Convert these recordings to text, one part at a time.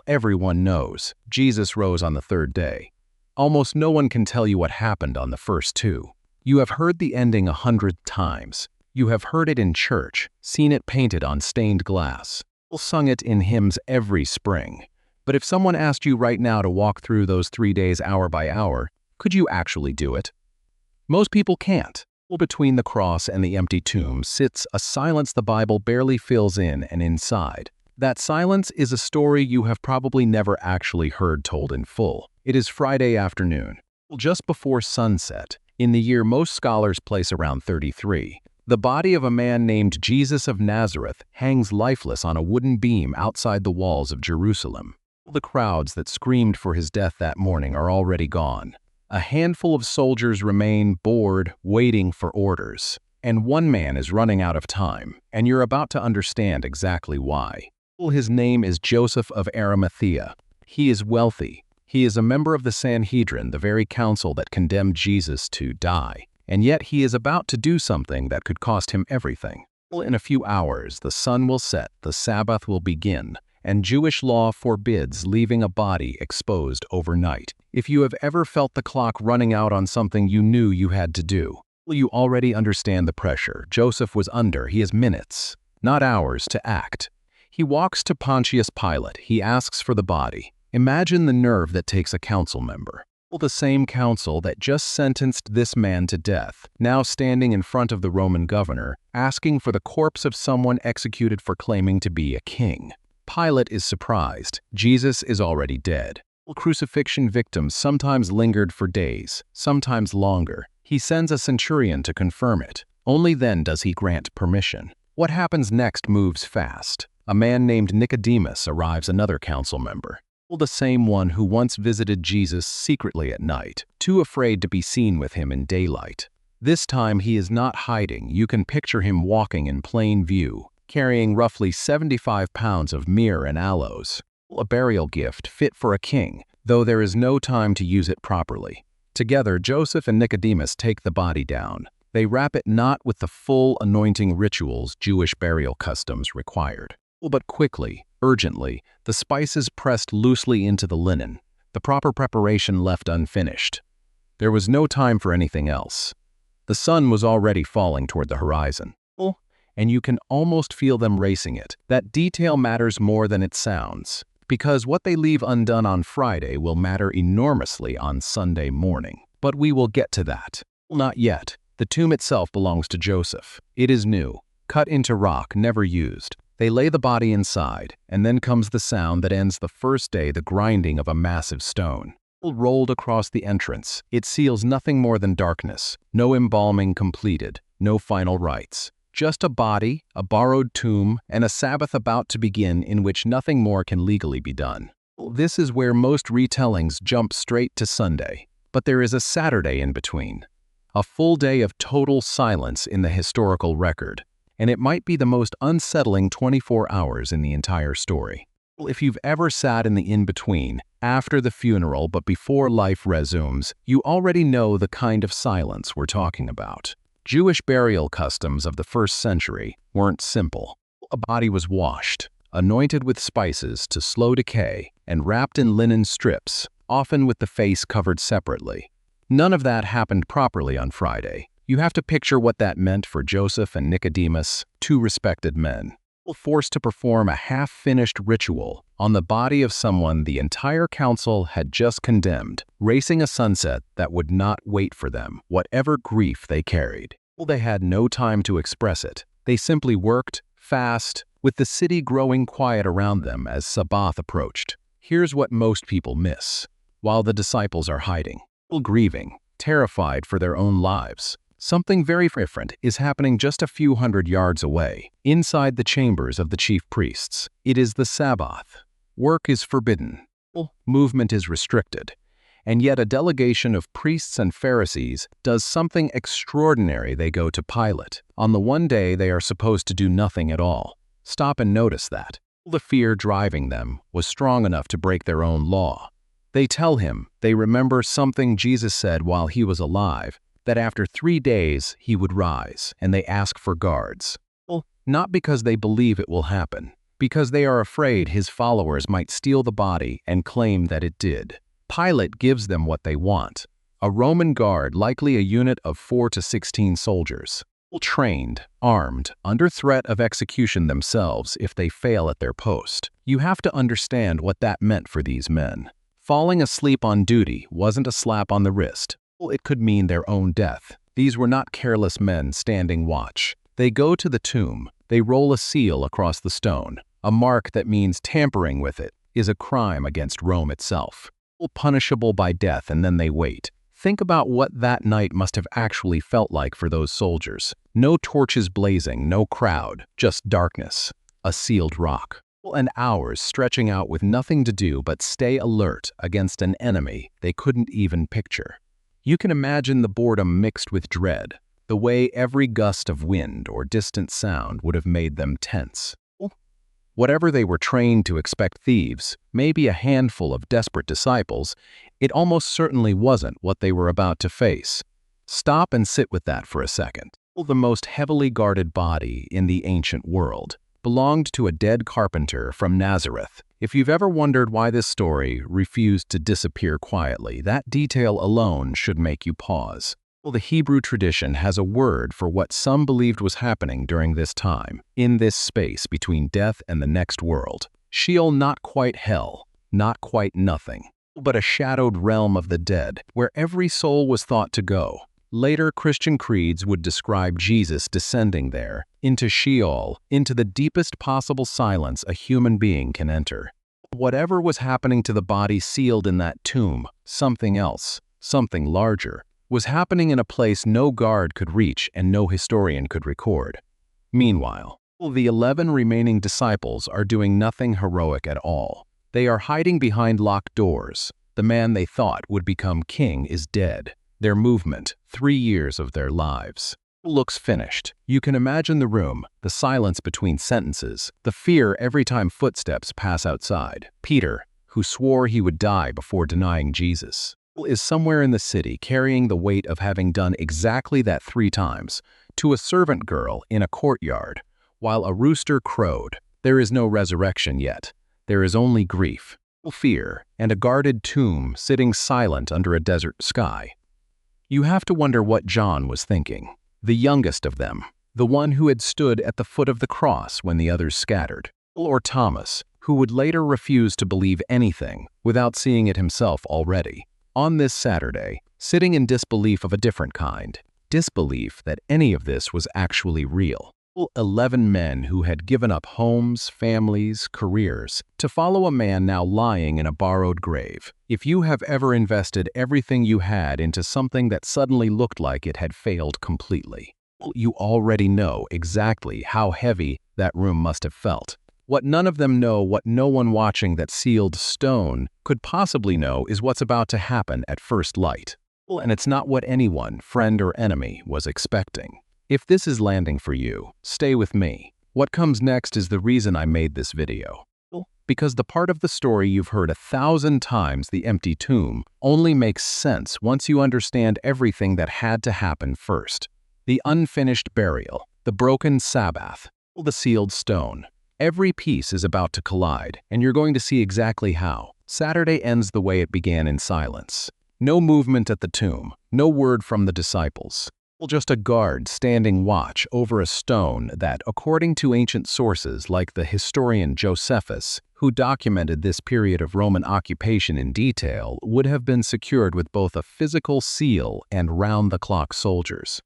Everyone knows Jesus rose on the third day. Almost no one can tell you what happened on the first two. You have heard the ending 100 times. You have heard it in church, seen it painted on stained glass, sung it in hymns every spring. But if someone asked you right now to walk through those 3 days hour by hour, could you actually do it? Most people can't. Between the cross and the empty tomb sits a silence the Bible barely fills in and inside. That silence is a story you have probably never actually heard told in full. It is Friday afternoon, just before sunset, in the year most scholars place around 33. The body of a man named Jesus of Nazareth hangs lifeless on a wooden beam outside the walls of Jerusalem. The crowds that screamed for his death that morning are already gone. A handful of soldiers remain bored, waiting for orders. And one man is running out of time, and you're about to understand exactly why. His name is Joseph of Arimathea. He is wealthy. He is a member of the Sanhedrin, the very council that condemned Jesus to die. And yet he is about to do something that could cost him everything. In a few hours, the sun will set, the Sabbath will begin, and Jewish law forbids leaving a body exposed overnight. If you have ever felt the clock running out on something you knew you had to do, you already understand the pressure Joseph was under. He has minutes, not hours, to act. He walks to Pontius Pilate. He asks for the body. Imagine the nerve that takes a council member. The same council that just sentenced this man to death, now standing in front of the Roman governor, asking for the corpse of someone executed for claiming to be a king. Pilate is surprised. Jesus is already dead. Crucifixion victims sometimes lingered for days, sometimes longer. He sends a centurion to confirm it. Only then does he grant permission. What happens next moves fast. A man named Nicodemus arrives, another council member. The same one who once visited Jesus secretly at night, too afraid to be seen with him in daylight. This time he is not hiding. You can picture him walking in plain view, carrying roughly 75 pounds of myrrh and aloes, a burial gift fit for a king, though there is no time to use it properly. Together, Joseph and Nicodemus take the body down. They wrap it not with the full anointing rituals Jewish burial customs required, but quickly, urgently, the spices pressed loosely into the linen, the proper preparation left unfinished. There was no time for anything else. The sun was already falling toward the horizon, and you can almost feel them racing it. That detail matters more than it sounds, because what they leave undone on Friday will matter enormously on Sunday morning. But we will get to that. Not yet. The tomb itself belongs to Joseph. It is new, cut into rock, never used. They lay the body inside, and then comes the sound that ends the first day, the grinding of a massive stone. Rolled across the entrance, it seals nothing more than darkness. No embalming completed, no final rites. Just a body, a borrowed tomb, and a Sabbath about to begin in which nothing more can legally be done. This is where most retellings jump straight to Sunday. But there is a Saturday in between. A full day of total silence in the historical record. And it might be the most unsettling 24 hours in the entire story. If you've ever sat in the in-between, after the funeral but before life resumes, you already know the kind of silence we're talking about. Jewish burial customs of the first century weren't simple. A body was washed, anointed with spices to slow decay, and wrapped in linen strips, often with the face covered separately. None of that happened properly on Friday. You have to picture what that meant for Joseph and Nicodemus, two respected men, forced to perform a half-finished ritual on the body of someone the entire council had just condemned, racing a sunset that would not wait for them, whatever grief they carried. They had no time to express it. They simply worked, fast, with the city growing quiet around them as Sabbath approached. Here's what most people miss. While the disciples are hiding, grieving, terrified for their own lives, something very different is happening just a few hundred yards away, inside the chambers of the chief priests. It is the Sabbath. Work is forbidden. Movement is restricted. And yet a delegation of priests and Pharisees does something extraordinary. They go to Pilate. On the one day they are supposed to do nothing at all. Stop and notice that. The fear driving them was strong enough to break their own law. They tell him they remember something Jesus said while he was alive, that after 3 days he would rise, and they ask for guards. Not because they believe it will happen, because they are afraid his followers might steal the body and claim that it did. Pilate gives them what they want: a Roman guard, likely a unit of 4 to 16 soldiers, trained, armed, under threat of execution themselves if they fail at their post. You have to understand what that meant for these men. Falling asleep on duty wasn't a slap on the wrist. It could mean their own death. These were not careless men standing watch. They go to the tomb. They roll a seal across the stone. A mark that means tampering with it is a crime against Rome itself, punishable by death, and then they wait. Think about what that night must have actually felt like for those soldiers. No torches blazing, no crowd, just darkness, a sealed rock, and hours stretching out with nothing to do but stay alert against an enemy they couldn't even picture. You can imagine the boredom mixed with dread, the way every gust of wind or distant sound would have made them tense. Whatever they were trained to expect thieves, maybe a handful of desperate disciples, it almost certainly wasn't what they were about to face. Stop and sit with that for a second. The most heavily guarded body in the ancient world belonged to a dead carpenter from Nazareth. If you've ever wondered why this story refused to disappear quietly, that detail alone should make you pause. The Hebrew tradition has a word for what some believed was happening during this time, in this space between death and the next world. Sheol, not quite hell, not quite nothing, but a shadowed realm of the dead, where every soul was thought to go. Later Christian creeds would describe Jesus descending there, into Sheol, into the deepest possible silence a human being can enter. Whatever was happening to the body sealed in that tomb, something else, something larger, was happening in a place no guard could reach and no historian could record. Meanwhile, the 11 remaining disciples are doing nothing heroic at all. They are hiding behind locked doors. The man they thought would become king is dead. Their movement, 3 years of their lives, looks finished. You can imagine the room, the silence between sentences, the fear every time footsteps pass outside. Peter, who swore he would die before denying Jesus, is somewhere in the city carrying the weight of having done exactly that 3 times to a servant girl in a courtyard while a rooster crowed. There is no resurrection yet. There is only grief, fear, and a guarded tomb sitting silent under a desert sky. You have to wonder what John was thinking, the youngest of them, the one who had stood at the foot of the cross when the others scattered, or Thomas, who would later refuse to believe anything without seeing it himself already. On this Saturday, sitting in disbelief of a different kind, disbelief that any of this was actually real. 11 men who had given up homes, families, careers, to follow a man now lying in a borrowed grave. If you have ever invested everything you had into something that suddenly looked like it had failed completely, you already know exactly how heavy that room must have felt. What none of them know, what no one watching that sealed stone could possibly know, is what's about to happen at first light. And it's not what anyone, friend or enemy, was expecting. If this is landing for you, stay with me. What comes next is the reason I made this video. Because the part of the story you've heard 1,000 times, the empty tomb, only makes sense once you understand everything that had to happen first. The unfinished burial, the broken Sabbath, the sealed stone. Every piece is about to collide, and you're going to see exactly how. Saturday ends the way it began, in silence. No movement at the tomb, no word from the disciples. Just a guard standing watch over a stone that, according to ancient sources like the historian Josephus, who documented this period of Roman occupation in detail, would have been secured with both a physical seal and round-the-clock soldiers.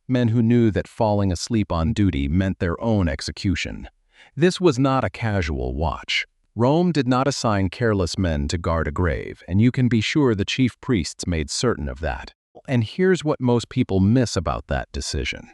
Men who knew that falling asleep on duty meant their own execution. This was not a casual watch. Rome did not assign careless men to guard a grave, and you can be sure the chief priests made certain of that. And here's what most people miss about that decision.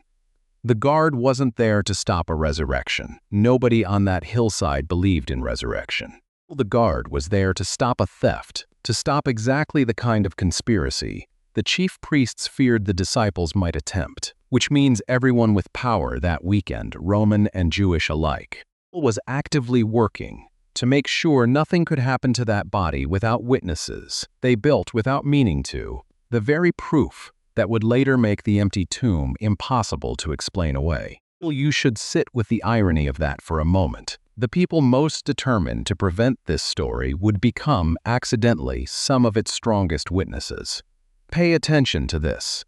The guard wasn't there to stop a resurrection. Nobody on that hillside believed in resurrection. The guard was there to stop a theft, to stop exactly the kind of conspiracy the chief priests feared the disciples might attempt, which means everyone with power that weekend, Roman and Jewish alike, was actively working to make sure nothing could happen to that body without witnesses they built without meaning to, the very proof that would later make the empty tomb impossible to explain away. You should sit with the irony of that for a moment. The people most determined to prevent this story would become, accidentally, some of its strongest witnesses. Pay attention to this,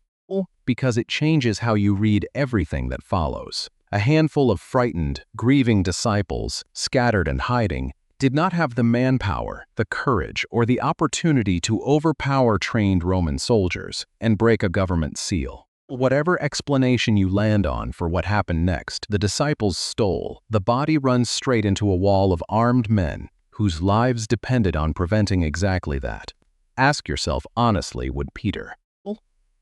because it changes how you read everything that follows. A handful of frightened, grieving disciples, scattered and hiding, did not have the manpower, the courage, or the opportunity to overpower trained Roman soldiers and break a government seal. Whatever explanation you land on for what happened next, the disciples stole. The body runs straight into a wall of armed men whose lives depended on preventing exactly that. Ask yourself honestly, would Peter,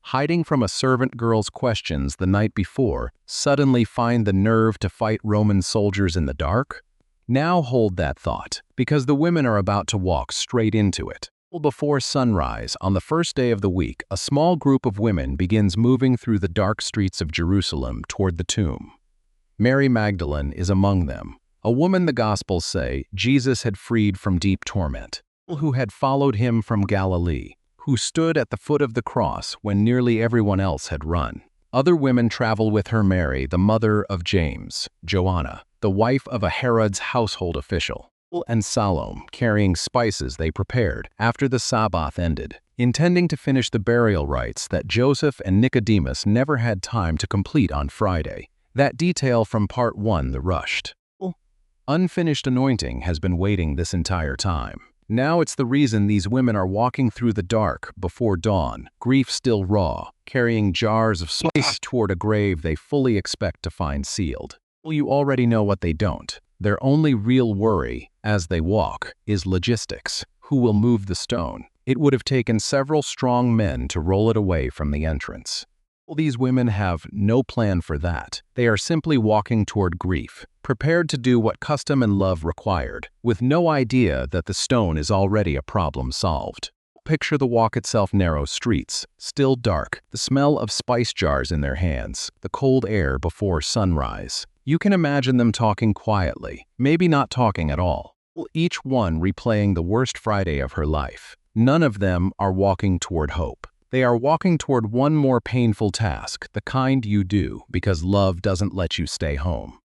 hiding from a servant girl's questions the night before, suddenly find the nerve to fight Roman soldiers in the dark? Now hold that thought, because the women are about to walk straight into it. Before sunrise, on the first day of the week, a small group of women begins moving through the dark streets of Jerusalem toward the tomb. Mary Magdalene is among them, a woman the Gospels say Jesus had freed from deep torment, who had followed him from Galilee, who stood at the foot of the cross when nearly everyone else had run. Other women travel with her: Mary, the mother of James, Joanna, the wife of a Herod's household official, and Salome, carrying spices they prepared after the Sabbath ended, intending to finish the burial rites that Joseph and Nicodemus never had time to complete on Friday. That detail from part 1, the rushed, unfinished anointing, has been waiting this entire time. Now it's the reason these women are walking through the dark before dawn, grief still raw, carrying jars of spice toward a grave they fully expect to find sealed. Well, you already know what they don't. Their only real worry, as they walk, is logistics. Who will move the stone? It would have taken several strong men to roll it away from the entrance. Well, these women have no plan for that. They are simply walking toward grief, prepared to do what custom and love required, with no idea that the stone is already a problem solved. Picture the walk itself: narrow streets, still dark, the smell of spice jars in their hands, the cold air before sunrise. You can imagine them talking quietly, maybe not talking at all. Each one replaying the worst Friday of her life. None of them are walking toward hope. They are walking toward one more painful task, the kind you do because love doesn't let you stay home,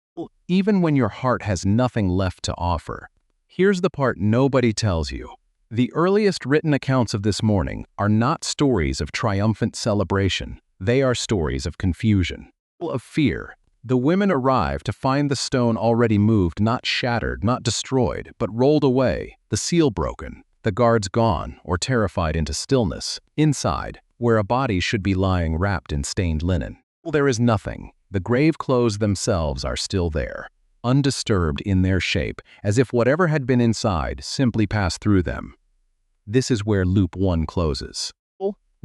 even when your heart has nothing left to offer. Here's the part nobody tells you. The earliest written accounts of this morning are not stories of triumphant celebration. They are stories of confusion, of fear. The women arrive to find the stone already moved, not shattered, not destroyed, but rolled away, the seal broken, the guards gone or terrified into stillness. Inside, where a body should be lying wrapped in stained linen, there is nothing. The grave clothes themselves are still there, undisturbed in their shape, as if whatever had been inside simply passed through them. This is where Loop 1 closes.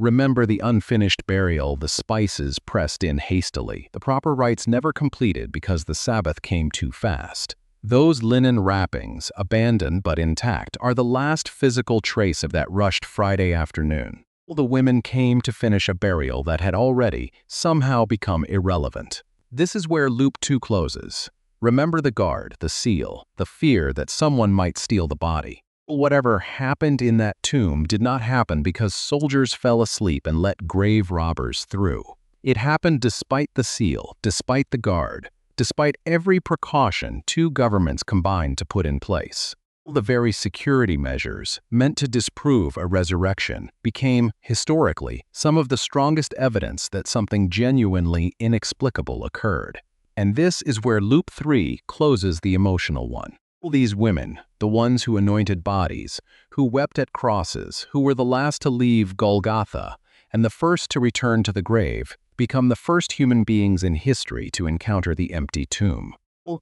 Remember the unfinished burial, the spices pressed in hastily, the proper rites never completed because the Sabbath came too fast. Those linen wrappings, abandoned but intact, are the last physical trace of that rushed Friday afternoon. The women came to finish a burial that had already, somehow, become irrelevant. This is where Loop 2 closes. Remember the guard, the seal, the fear that someone might steal the body. Whatever happened in that tomb did not happen because soldiers fell asleep and let grave robbers through. It happened despite the seal, despite the guard, despite every precaution two governments combined to put in place. The very security measures, meant to disprove a resurrection, became, historically, some of the strongest evidence that something genuinely inexplicable occurred. And this is where Loop 3 closes the emotional one. These women, the ones who anointed bodies, who wept at crosses, who were the last to leave Golgotha and the first to return to the grave, become the first human beings in history to encounter the empty tomb.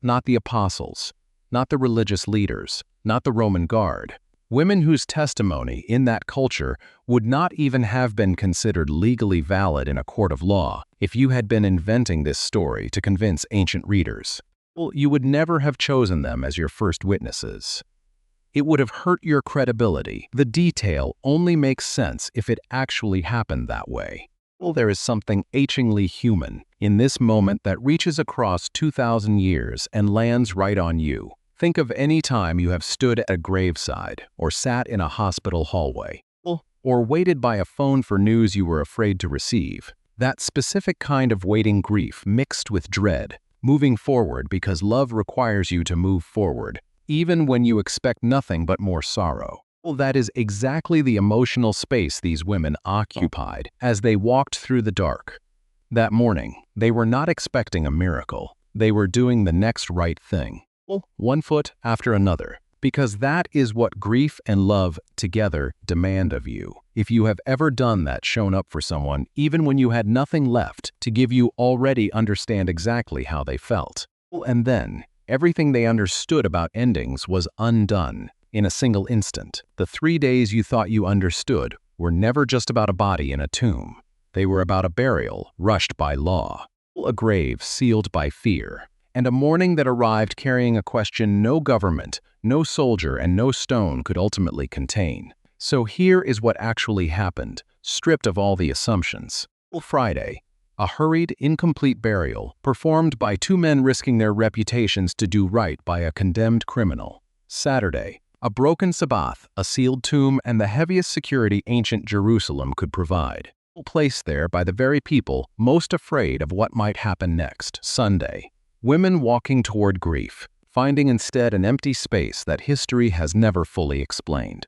Not the apostles, not the religious leaders, not the Roman guard. Women whose testimony in that culture would not even have been considered legally valid in a court of law if you had been inventing this story to convince ancient readers. You would never have chosen them as your first witnesses. It would have hurt your credibility. The detail only makes sense if it actually happened that way. There is something achingly human in this moment that reaches across 2,000 years and lands right on you. Think of any time you have stood at a graveside, or sat in a hospital hallway, or waited by a phone for news you were afraid to receive. That specific kind of waiting grief mixed with dread, moving forward because love requires you to move forward, even when you expect nothing but more sorrow. Well, that is exactly the emotional space these women occupied as they walked through the dark. That morning, they were not expecting a miracle. They were doing the next right thing, one foot after another, because that is what grief and love together demand of you. If you have ever done that, shown up for someone, even when you had nothing left to give, you already understand exactly how they felt. And then, everything they understood about endings was undone in a single instant. The 3 days you thought you understood were never just about a body in a tomb. They were about a burial rushed by law, a grave sealed by fear, and a morning that arrived carrying a question no government, no soldier, and no stone could ultimately contain. So here is what actually happened, stripped of all the assumptions. Friday, a hurried, incomplete burial performed by 2 men risking their reputations to do right by a condemned criminal. Saturday, a broken Sabbath, a sealed tomb, and the heaviest security ancient Jerusalem could provide, placed there by the very people most afraid of what might happen next. Sunday, women walking toward grief, finding instead an empty space that history has never fully explained.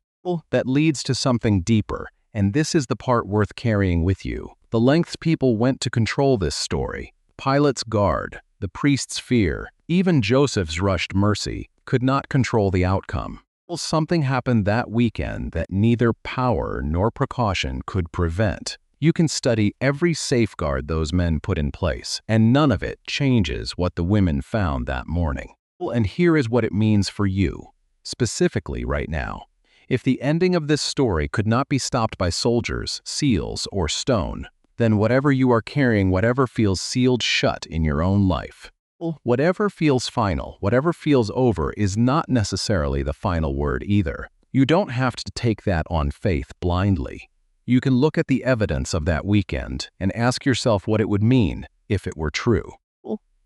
That leads to something deeper, and this is the part worth carrying with you. The lengths people went to control this story, Pilate's guard, the priest's fear, even Joseph's rushed mercy, could not control the outcome. Something happened that weekend that neither power nor precaution could prevent. You can study every safeguard those men put in place, and none of it changes what the women found that morning. And here is what it means for you, specifically right now. If the ending of this story could not be stopped by soldiers, seals, or stone, then whatever you are carrying, whatever feels sealed shut in your own life, whatever feels final, whatever feels over, is not necessarily the final word either. You don't have to take that on faith blindly. You can look at the evidence of that weekend and ask yourself what it would mean if it were true.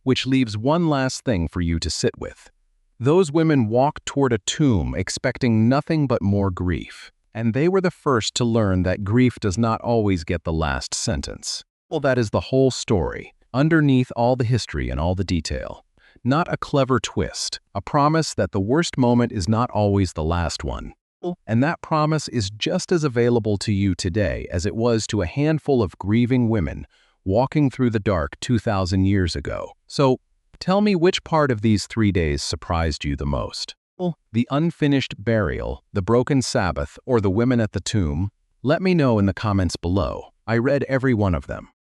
Which leaves one last thing for you to sit with. Those women walked toward a tomb expecting nothing but more grief, and they were the first to learn that grief does not always get the last sentence. That is the whole story, underneath all the history and all the detail. Not a clever twist, a promise that the worst moment is not always the last one. And that promise is just as available to you today as it was to a handful of grieving women walking through the dark 2,000 years ago. So, tell me which part of these 3 days surprised you the most? The unfinished burial, the broken Sabbath, or the women at the tomb? Let me know in the comments below. I read every one of them.